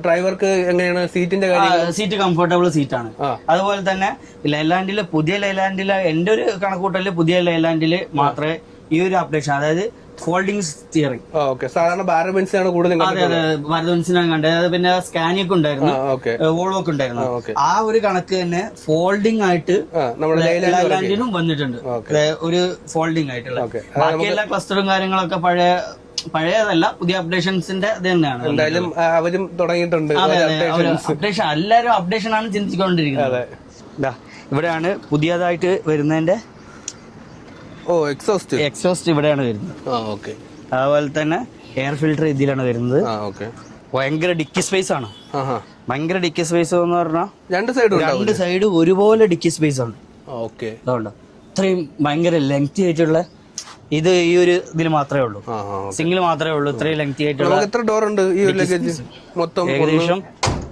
ഡ്രൈവർക്ക് എങ്ങനെയാണ് സീറ്റിന്റെ കാര്യം? സീറ്റ് കംഫർട്ടബിൾ സീറ്റാണ്. അതുപോലെ തന്നെ ലൈലാൻഡില് പുതിയ ലൈലാൻഡില് എന്റെ ഒരു കണക്കൂട്ടലില് പുതിയ ലൈലാൻഡില് മാത്രമേ ഈ ഒരു അപ്ഡേഷൻ, അതായത് ഫോൾഡിംഗ് സ്റ്റിയറിംഗ്. സാധാരണ ഭാരത് ബെൻസിനാണ് കൂടുതലും. അതെ അതെ, ഭാരത് ബെൻസിനാണ് കണ്ടത്. പിന്നെ സ്കാനിയൊക്കെ ഉണ്ടായിരുന്നു, വോൾവോക്ക് ഉണ്ടായിരുന്നു. ആ ഒരു കണക്ക് തന്നെ ഫോൾഡിംഗ് ആയിട്ട് ലൈലാൻഡിനും വന്നിട്ടുണ്ട്, ഒരു ഫോൾഡിംഗ് ആയിട്ടുള്ള. ബാക്കിയെല്ലാ ക്ലസ്റ്ററും കാര്യങ്ങളൊക്കെ പഴയതല്ല, പുതിയ അപ്ഡേഷൻസിന്റെ ഇത് തന്നെയാണ്. എന്തായാലും അവരും തുടങ്ങിയിട്ടുണ്ട് അപ്ഡേഷൻ. എല്ലാരും അപ്ഡേഷൻ ആണ് ചിന്തിച്ചുകൊണ്ടിരിക്കുന്നത്. ഇവിടെയാണ് പുതിയതായിട്ട് വരുന്നതിന്റെ എക്സോസ്റ്റ് ഇവിടെയാണ് വരുന്നത്. അതുപോലെ തന്നെ എയർ ഫിൽട്ടർ ഇതിലാണ് വരുന്നത്. ഭയങ്കര ഡിക്കി സ്പേസ് ആണ്. ഭയങ്കര ഡിക്കി സ്പേസ് എന്ന് പറഞ്ഞാൽ രണ്ട് സൈഡ് ഒരുപോലെ ഡിക്കി സ്പേസ് ആണ്. അതുകൊണ്ട് ഇത്രയും ഭയങ്കര ലെങ്തി ആയിട്ടുള്ള ഇത് ഈ ഒരു ഇതിൽ മാത്രമേ ഉള്ളൂ, സിംഗിൾ മാത്രമേ ഉള്ളൂ ഇത്രയും ലെങ്തി ആയിട്ടുള്ള. എത്ര ഡോർ ഉണ്ട് ഈ മൊത്തം? ഏകദേശം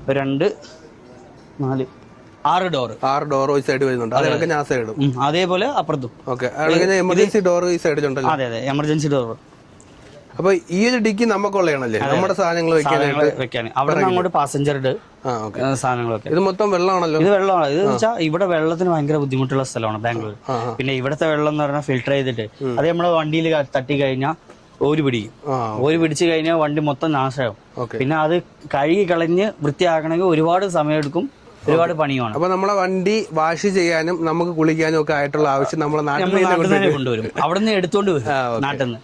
2, 4, 6 ഡോർ. 6 ഡോർ ഈ സൈഡ് വരുന്നുണ്ട്, അതൊക്കെ ഞാൻ സൈഡും അതേപോലെ അപ്പുറത്തും. എമർജൻസി ഡോർ ഈ സൈഡിലുണ്ടല്ലോ. അതെ അതെ, എമർജൻസി ഡോർ. അപ്പൊ ഈ ഒരു ഡിക്കി നമുക്കുള്ളതാണല്ലേ, നമ്മുടെ സാധനങ്ങൾ വെക്കാൻ. അവിടെ നിന്ന് അങ്ങോട്ട് പാസഞ്ചറുടെ സാധനങ്ങളൊക്കെ. ഇത് മൊത്തം വെള്ളമാണല്ലോ. ഇത് വെള്ളമാണ്. ഇത് വെച്ചാൽ ഇവിടെ വെള്ളത്തിന് ഭയങ്കര ബുദ്ധിമുട്ടുള്ള സ്ഥലമാണ് ബാംഗ്ലൂർ. പിന്നെ ഇവിടുത്തെ വെള്ളം എന്ന് പറഞ്ഞാൽ ഫിൽട്ടർ ചെയ്തിട്ട് അത് നമ്മുടെ വണ്ടിയിൽ തട്ടി കഴിഞ്ഞാൽ ഓര് പിടിച്ചു കഴിഞ്ഞാൽ വണ്ടി മൊത്തം നാശമാകും. പിന്നെ അത് കഴുകി കളഞ്ഞ് വൃത്തിയാക്കണമെങ്കിൽ ഒരുപാട് സമയമെടുക്കും, ഒരുപാട് പണിയാണ്. അപ്പൊ നമ്മളെ വണ്ടി വാഷ് ചെയ്യാനും നമുക്ക് കുളിക്കാനും ഒക്കെ ആയിട്ടുള്ള ആവശ്യം നമ്മളെ നാട്ടിൽ കൊണ്ടുവരും, അവിടെ നിന്ന് എടുത്തോണ്ട് വരും നാട്ടിൽ നിന്ന്.